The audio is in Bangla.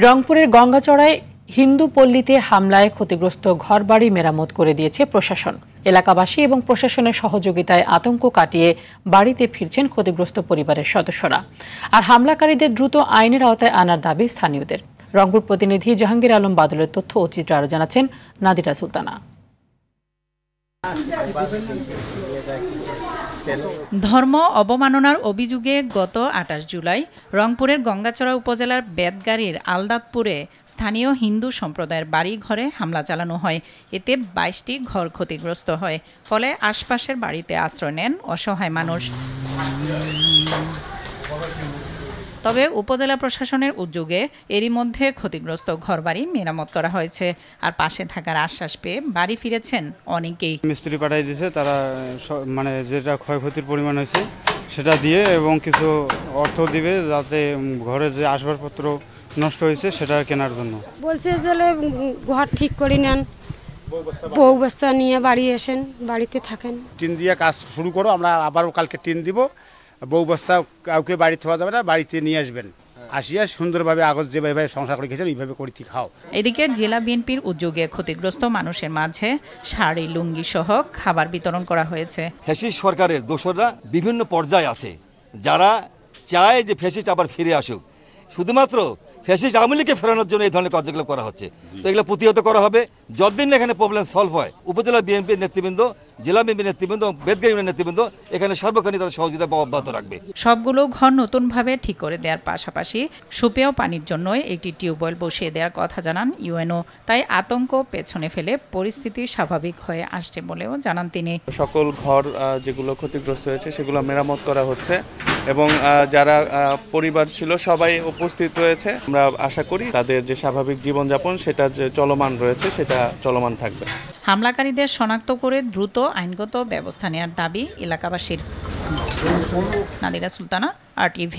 রংপুরের গঙ্গাচড়ায় হিন্দু পল্লীতে হামলায় ক্ষতিগ্রস্ত ঘরবাড়ি মেরামত করে দিয়েছে প্রশাসন। এলাকাবাসী এবং প্রশাসনের সহযোগিতায় আতঙ্ক কাটিয়ে বাড়িতে ফিরছেন ক্ষতিগ্রস্ত পরিবারের সদস্যরা। আর হামলাকারীদের দ্রুত আইনের আওতায় আনার দাবি স্থানীয়দের। রংপুর প্রতিনিধি জাহাঙ্গীর আলম বাদলের তথ্য ও চিত্র আরও জানাচ্ছেন নাদিরা সুলতানা। ধর্ম অবমাননার অভিযোগে গত ২৮ জুলাই রংপুরের গঙ্গাচড়া উপজেলার বেতগাড়ির আলদাতপুরে স্থানীয় হিন্দু সম্প্রদায়ের বাড়ি ঘরে হামলা চালানো হয়। এতে ২২টি ঘর ক্ষতিগ্রস্ত হয়। ফলে আশপাশের বাড়িতে আশ্রয় নেন অসহায় মানুষ। তবে উপজেলা প্রশাসনের উদ্যোগে এরই মধ্যে ক্ষতিগ্রস্ত ঘরবাড়ি মেরামত করা হয়েছে। আর পাশে থাকার আশ্বাস পেয়ে বাড়ি ফিরেছেন অনেকেই। মিস্ত্রি পাঠিয়ে দিয়েছে, তারা মানে যেটা ক্ষয়ক্ষতির পরিমাণ হয়েছে সেটা দিয়ে এবং কিছু অর্থ দিবে, যাতে ঘরে যে আসবাবপত্র নষ্ট হয়েছে সেটা কেনার জন্য বলছে। যে ঘর ঠিক করে নেন, বউ বাচ্চা নিয়ে বাড়ি এসেন, বাড়িতে থাকেন। টিন দিয়ে কাজ শুরু করো, আমরা আবারও কালকে টিন দিব। বউ বাচ্চা কাউকে বাড়ি থাকা যাবে না, বাড়িতে নিয়ে আসবেন, আসিয়া সুন্দরভাবে আগত যেভাবে সংসার করে গেছেন ওইভাবে করিতে খাও। এদিকে জেলা বিএনপির উদ্যোগে ক্ষতিগ্রস্ত মানুষের মাঝে শাড়ি, লুঙ্গি সহ খাবার বিতরণ করা হয়েছে। ফ্যাসিস্ট সরকারের দোসররা বিভিন্ন পর্যায়ে আছে, যারা চায় যে ফ্যাসিস্ট আবার ফিরে আসুক। শুধুমাত্র ফ্যাসিস্ট আওয়ামী লীগকে ফেরানোর জন্য এই ধরনের কার্যকলাপ করা হচ্ছে। তো এগুলো প্রতিহত করা হবে। যতদিন এখানে প্রবলেম সলভ হয়, উপজেলা বিএনপির নেতৃবৃন্দ, জেলা বিএনপির নেতৃবৃন্দ, বেতগাড়ি নেতৃবৃন্দ এখানে সর্বক্ষণিক তাদের সহযোগিতা অব্যাহত রাখবে। সবগুলো ঘর নতুনভাবে ঠিক করে দেওয়ার পাশাপাশি সুপেয় পানির জন্য একটি টিউবওয়েল বসিয়ে দেওয়ার কথা জানান ইউএনও। তাই আতঙ্ক পেছনে ফেলে পরিস্থিতি স্বাভাবিক হয়ে আসছে বলেও জানান তিনি। সকল ঘর যেগুলো ক্ষতিগ্রস্ত হয়েছে সেগুলো মেরামত করা হচ্ছে এবং যারা পরিবার ছিল সবাই উপস্থিত রয়েছে। আমরা আশা করি তাদের যে স্বাভাবিক জীবনযাপন সেটা যে চলমান রয়েছে সেটা চলমান থাকবে। হামলাকারীদের শনাক্ত করে দ্রুত আইনগত ব্যবস্থা নেওয়ার দাবি এলাকাবাসীর। নাদিরা সুলতানা, RTV।